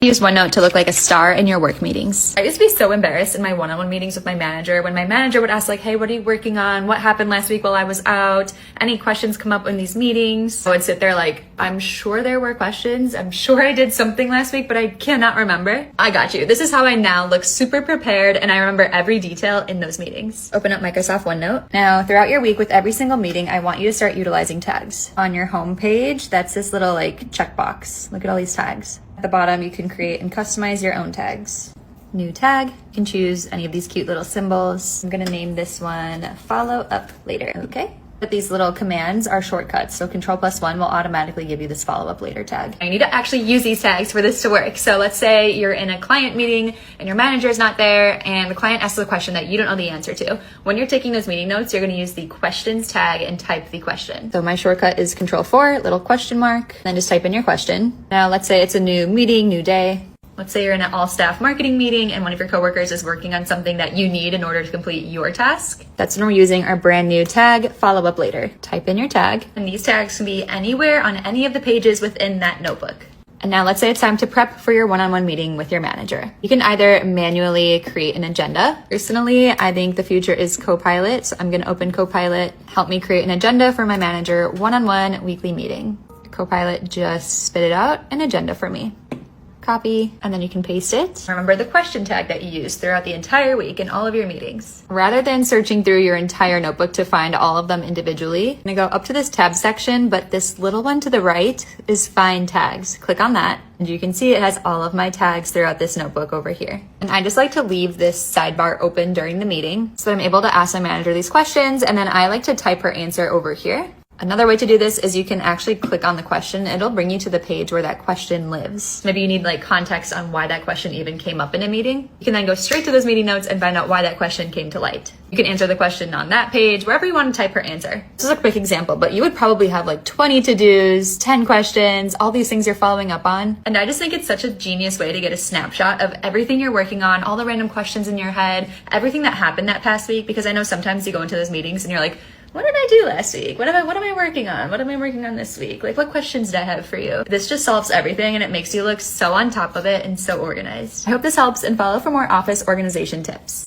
Use OneNote to look like a star in your work meetings. I used to be so embarrassed in my one-on-one meetings with my manager when my manager would ask like, hey, what are you working on? What happened last week while I was out? Any questions come up in these meetings? I would sit there like, I'm sure there were questions. I'm sure I did something last week, but I cannot remember. I got you. This is how I now look super prepared and I remember every detail in those meetings. Open up Microsoft OneNote. Now, throughout your week with every single meeting, I want you to start utilizing tags. On your home page, that's this little like checkbox. Look at all these tags. At the bottom, you can create and customize your own tags. New tag, you can choose any of these cute little symbols. I'm gonna name this one follow up later, okay? But these little commands are shortcuts, so Control+1 will automatically give you this follow up later tag. You need to actually use these tags for this to work. So let's say you're in a client meeting and your manager is not there and the client asks a question that you don't know the answer to. When you're taking those meeting notes, you're gonna use the questions tag and type the question. So my shortcut is Control+4, little question mark, then just type in your question. Now let's say it's a new meeting, new day. Let's say you're in an all-staff marketing meeting and one of your coworkers is working on something that you need in order to complete your task. That's when we're using our brand new tag, follow up later. Type in your tag, and these tags can be anywhere on any of the pages within that notebook. And now let's say it's time to prep for your one-on-one meeting with your manager. You can either manually create an agenda. Personally, I think the future is Copilot. So I'm gonna open Copilot, help me create an agenda for my manager one-on-one weekly meeting. Copilot just spit it out, an agenda for me. Copy, and then you can paste it. Remember the question tag that you use throughout the entire week in all of your meetings. Rather than searching through your entire notebook to find all of them individually, I'm gonna go up to this tab section, but this little one to the right is Find Tags. Click on that, and you can see it has all of my tags throughout this notebook over here. And I just like to leave this sidebar open during the meeting so that I'm able to ask my manager these questions, and then I like to type her answer over here. Another way to do this is you can actually click on the question. It'll bring you to the page where that question lives. Maybe you need like context on why that question even came up in a meeting. You can then go straight to those meeting notes and find out why that question came to light. You can answer the question on that page, wherever you want to type her answer. This is a quick example, but you would probably have like 20 to-dos, 10 questions, all these things you're following up on. And I just think it's such a genius way to get a snapshot of everything you're working on, all the random questions in your head, everything that happened that past week, because I know sometimes you go into those meetings and you're like, what did I do last week? What am I working on? What am I working on this week? Like, what questions did I have for you? This just solves everything and it makes you look so on top of it and so organized. I hope this helps, and follow for more office organization tips.